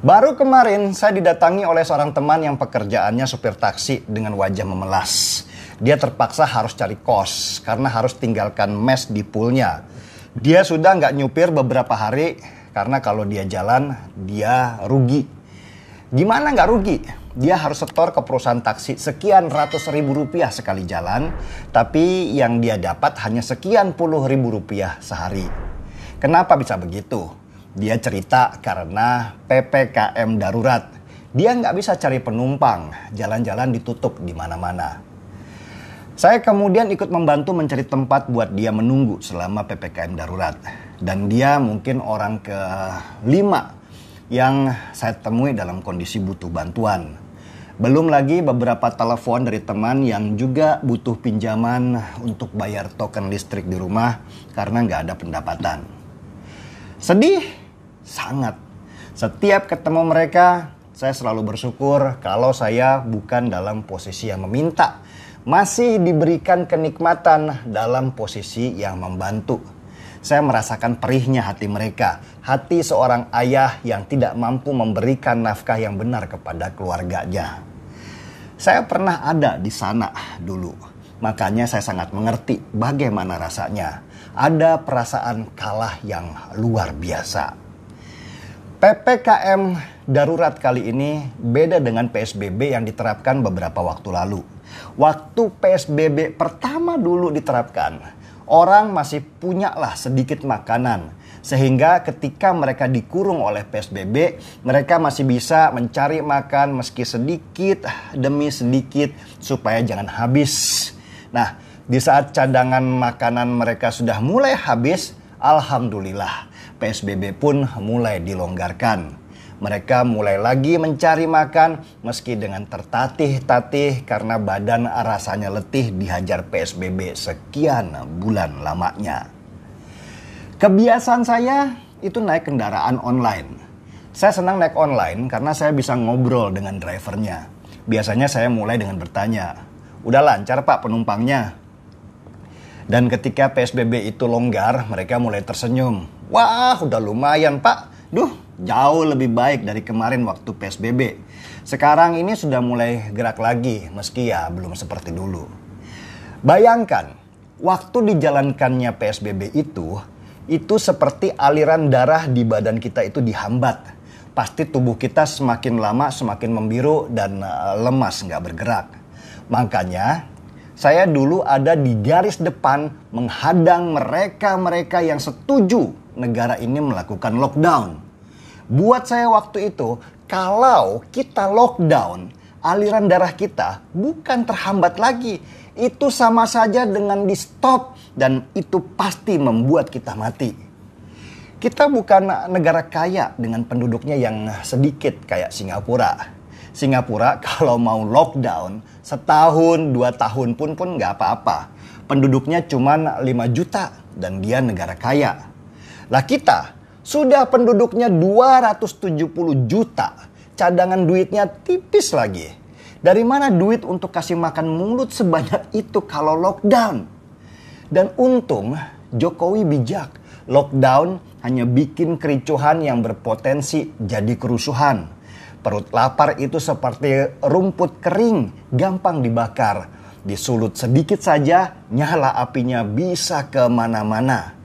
Baru kemarin saya didatangi oleh seorang teman yang pekerjaannya supir taksi dengan wajah memelas. Dia terpaksa harus cari kos karena harus tinggalkan mes di poolnya. Dia sudah nggak nyupir beberapa hari karena kalau dia jalan dia rugi. Gimana nggak rugi? Dia harus setor ke perusahaan taksi sekian ratus ribu rupiah sekali jalan, tapi yang dia dapat hanya sekian puluh ribu rupiah sehari. Kenapa bisa begitu? Dia cerita karena PPKM darurat. Dia nggak bisa cari penumpang, jalan-jalan ditutup di mana-mana. Saya kemudian ikut membantu mencari tempat buat dia menunggu selama PPKM darurat. Dan dia mungkin orang ke-5 yang saya temui dalam kondisi butuh bantuan. Belum lagi beberapa telepon dari teman yang juga butuh pinjaman untuk bayar token listrik di rumah karena nggak ada pendapatan. Sedih? Sangat. Setiap ketemu mereka, saya selalu bersyukur kalau saya bukan dalam posisi yang meminta. Masih diberikan kenikmatan dalam posisi yang membantu. Saya merasakan perihnya hati mereka. Hati seorang ayah yang tidak mampu memberikan nafkah yang benar kepada keluarganya. Saya pernah ada di sana dulu. Makanya saya sangat mengerti bagaimana rasanya. Ada perasaan kalah yang luar biasa. PPKM darurat kali ini beda dengan PSBB yang diterapkan beberapa waktu lalu. Waktu PSBB pertama dulu diterapkan, orang masih punyalah sedikit makanan. Sehingga ketika mereka dikurung oleh PSBB, mereka masih bisa mencari makan meski sedikit demi sedikit supaya jangan habis. Nah, di saat cadangan makanan mereka sudah mulai habis, alhamdulillah PSBB pun mulai dilonggarkan. Mereka mulai lagi mencari makan meski dengan tertatih-tatih karena badan rasanya letih dihajar PSBB sekian bulan lamanya. Kebiasaan saya itu naik kendaraan online. Saya senang naik online karena saya bisa ngobrol dengan drivernya. Biasanya saya mulai dengan bertanya, "Udah lancar Pak penumpangnya?" Dan ketika PSBB itu longgar, mereka mulai tersenyum. "Wah, udah lumayan Pak. Duh, jauh lebih baik dari kemarin waktu PSBB. Sekarang ini sudah mulai gerak lagi, meski ya belum seperti dulu." Bayangkan, waktu dijalankannya PSBB itu seperti aliran darah di badan kita itu dihambat. Pasti tubuh kita semakin lama semakin membiru dan lemas nggak bergerak. Makanya saya dulu ada di garis depan menghadang mereka-mereka yang setuju negara ini melakukan lockdown. Buat saya waktu itu, kalau kita lockdown, aliran darah kita bukan terhambat lagi. Itu sama saja dengan di stop dan itu pasti membuat kita mati. Kita bukan negara kaya dengan penduduknya yang sedikit kayak Singapura. Singapura kalau mau lockdown setahun 2 tahun pun nggak apa-apa. Penduduknya cuma 5 juta dan dia negara kaya. Lah kita sudah penduduknya 270 juta. Cadangan duitnya tipis lagi. Dari mana duit untuk kasih makan mulut sebanyak itu kalau lockdown? Dan untung Jokowi bijak. Lockdown hanya bikin kericuhan yang berpotensi jadi kerusuhan. Perut lapar itu seperti rumput kering, gampang dibakar. Disulut sedikit saja, nyala apinya bisa kemana-mana.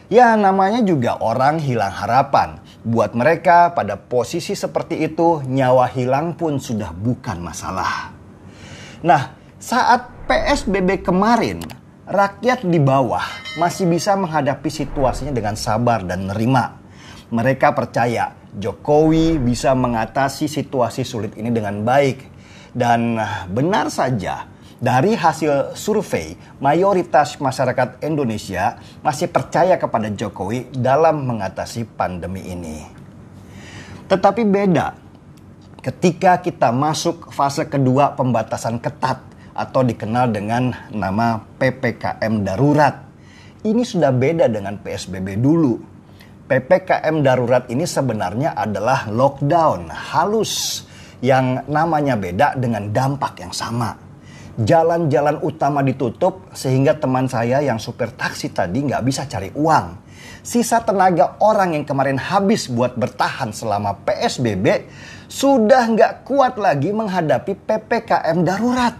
Ya namanya juga orang hilang harapan. Buat mereka pada posisi seperti itu, nyawa hilang pun sudah bukan masalah. Nah, saat PSBB kemarin, rakyat di bawah masih bisa menghadapi situasinya dengan sabar dan nerima. Mereka percaya Jokowi bisa mengatasi situasi sulit ini dengan baik. Dan benar saja, dari hasil survei, mayoritas masyarakat Indonesia masih percaya kepada Jokowi dalam mengatasi pandemi ini. Tetapi beda ketika kita masuk fase kedua pembatasan ketat atau dikenal dengan nama PPKM darurat. Ini sudah beda dengan PSBB dulu. PPKM darurat ini sebenarnya adalah lockdown halus yang namanya beda dengan dampak yang sama. Jalan-jalan utama ditutup sehingga teman saya yang supir taksi tadi nggak bisa cari uang. Sisa tenaga orang yang kemarin habis buat bertahan selama PSBB sudah nggak kuat lagi menghadapi PPKM darurat.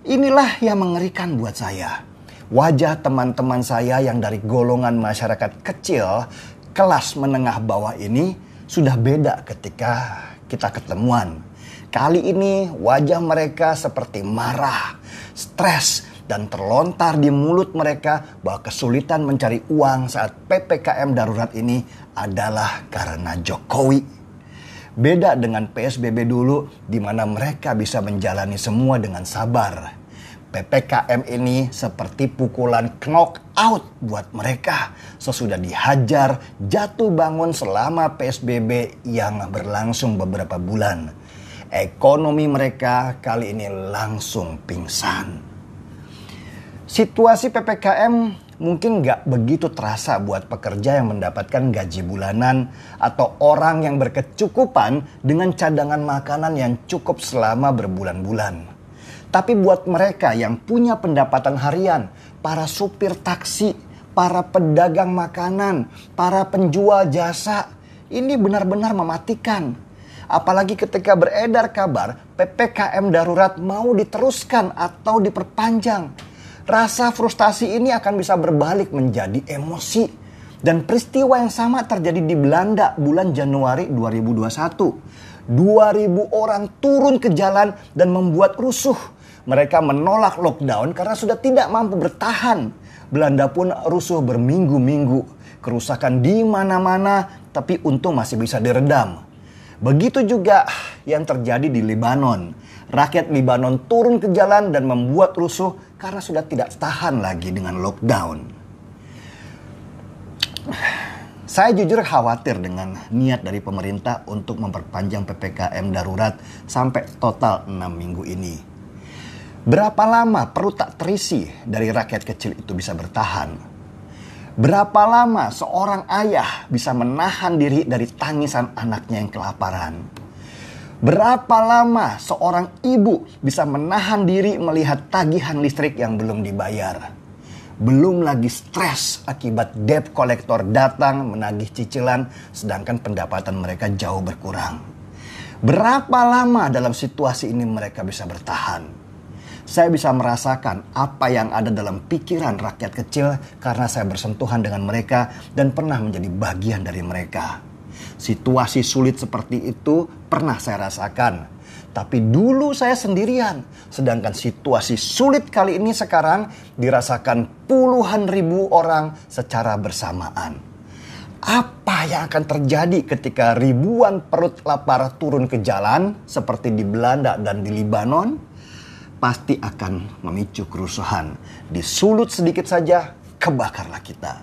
Inilah yang mengerikan buat saya. Wajah teman-teman saya yang dari golongan masyarakat kecil, kelas menengah bawah ini sudah beda ketika kita ketemuan. Kali ini wajah mereka seperti marah, stres, dan terlontar di mulut mereka bahwa kesulitan mencari uang saat PPKM darurat ini adalah karena Jokowi. Beda dengan PSBB dulu di mana mereka bisa menjalani semua dengan sabar. PPKM ini seperti pukulan knockout buat mereka sesudah dihajar jatuh bangun selama PSBB yang berlangsung beberapa bulan. Ekonomi mereka kali ini langsung pingsan. Situasi PPKM mungkin nggak begitu terasa buat pekerja yang mendapatkan gaji bulanan atau orang yang berkecukupan dengan cadangan makanan yang cukup selama berbulan-bulan. Tapi buat mereka yang punya pendapatan harian, para supir taksi, para pedagang makanan, para penjual jasa, ini benar-benar mematikan. Apalagi ketika beredar kabar PPKM darurat mau diteruskan atau diperpanjang. Rasa frustasi ini akan bisa berbalik menjadi emosi. Dan peristiwa yang sama terjadi di Belanda bulan Januari 2021. 2.000 orang turun ke jalan dan membuat rusuh. Mereka menolak lockdown karena sudah tidak mampu bertahan. Belanda pun rusuh berminggu-minggu. Kerusakan di mana-mana, tapi untung masih bisa diredam. Begitu juga yang terjadi di Lebanon. Rakyat Lebanon turun ke jalan dan membuat rusuh karena sudah tidak tahan lagi dengan lockdown. Saya jujur khawatir dengan niat dari pemerintah untuk memperpanjang PPKM darurat sampai total 6 minggu ini. Berapa lama perut tak terisi dari rakyat kecil itu bisa bertahan? Berapa lama seorang ayah bisa menahan diri dari tangisan anaknya yang kelaparan? Berapa lama seorang ibu bisa menahan diri melihat tagihan listrik yang belum dibayar? Belum lagi stres akibat debt collector datang menagih cicilan sedangkan pendapatan mereka jauh berkurang. Berapa lama dalam situasi ini mereka bisa bertahan? Saya bisa merasakan apa yang ada dalam pikiran rakyat kecil karena saya bersentuhan dengan mereka dan pernah menjadi bagian dari mereka. Situasi sulit seperti itu pernah saya rasakan. Tapi dulu saya sendirian. Sedangkan situasi sulit kali ini sekarang dirasakan puluhan ribu orang secara bersamaan. Apa yang akan terjadi ketika ribuan perut lapar turun ke jalan seperti di Belanda dan di Lebanon? Pasti akan memicu kerusuhan. Disulut sedikit saja, kebakarlah kita.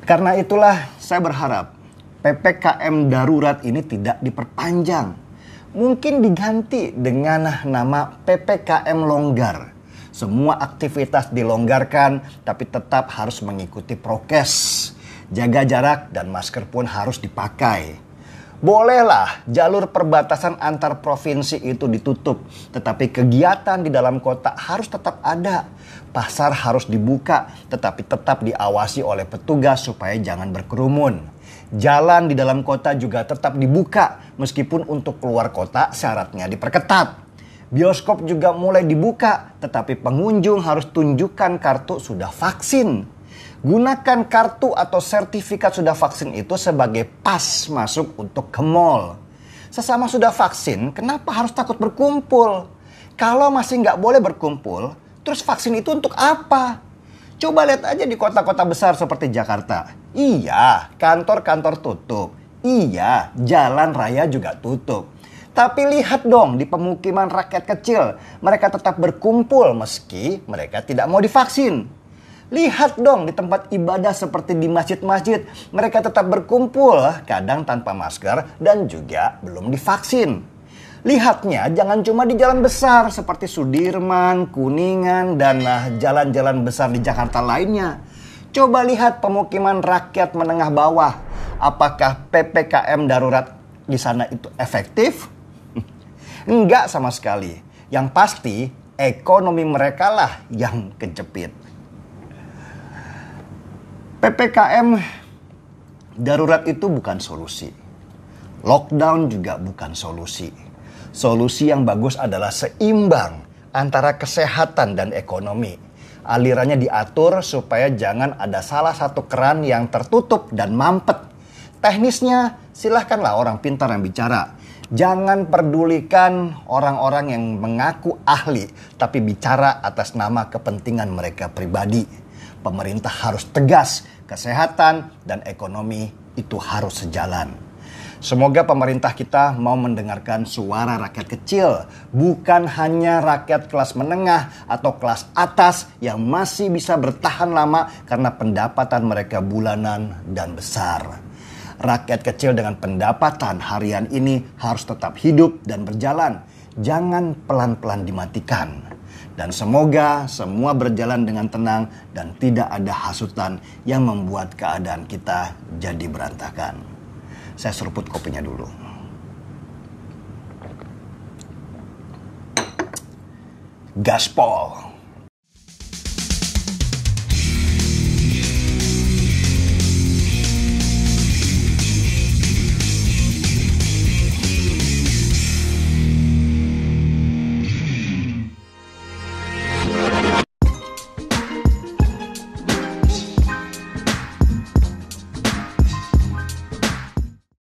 Karena itulah saya berharap PPKM darurat ini tidak diperpanjang. Mungkin diganti dengan nama PPKM longgar. Semua aktivitas dilonggarkan, tapi tetap harus mengikuti prokes. Jaga jarak dan masker pun harus dipakai. Bolehlah jalur perbatasan antar provinsi itu ditutup, tetapi kegiatan di dalam kota harus tetap ada. Pasar harus dibuka, tetapi tetap diawasi oleh petugas supaya jangan berkerumun. Jalan di dalam kota juga tetap dibuka, meskipun untuk keluar kota syaratnya diperketat. Bioskop juga mulai dibuka, tetapi pengunjung harus tunjukkan kartu sudah vaksin. Gunakan kartu atau sertifikat sudah vaksin itu sebagai pas masuk untuk ke mall. Sesama sudah vaksin, kenapa harus takut berkumpul? Kalau masih nggak boleh berkumpul, terus vaksin itu untuk apa? Coba lihat aja di kota-kota besar seperti Jakarta. Iya, kantor-kantor tutup. Iya, jalan raya juga tutup. Tapi lihat dong di pemukiman rakyat kecil, mereka tetap berkumpul meski mereka tidak mau divaksin. Lihat dong di tempat ibadah seperti di masjid-masjid, mereka tetap berkumpul, kadang tanpa masker dan juga belum divaksin. Lihatnya jangan cuma di jalan besar seperti Sudirman, Kuningan, dan jalan-jalan besar di Jakarta lainnya. Coba lihat pemukiman rakyat menengah bawah. Apakah PPKM darurat di sana itu efektif? Enggak sama sekali. Yang pasti ekonomi mereka lah yang kejepit. PPKM darurat itu bukan solusi. Lockdown juga bukan solusi. Solusi yang bagus adalah seimbang antara kesehatan dan ekonomi. Alirannya diatur supaya jangan ada salah satu keran yang tertutup dan mampet. Teknisnya silahkanlah orang pintar yang bicara. Jangan pedulikan orang-orang yang mengaku ahli, tapi bicara atas nama kepentingan mereka pribadi. Pemerintah harus tegas, kesehatan dan ekonomi itu harus sejalan. Semoga pemerintah kita mau mendengarkan suara rakyat kecil, bukan hanya rakyat kelas menengah atau kelas atas yang masih bisa bertahan lama karena pendapatan mereka bulanan dan besar. Rakyat kecil dengan pendapatan harian ini harus tetap hidup dan berjalan. Jangan pelan-pelan dimatikan. Dan semoga semua berjalan dengan tenang dan tidak ada hasutan yang membuat keadaan kita jadi berantakan. Saya seruput kopinya dulu. Gaspol.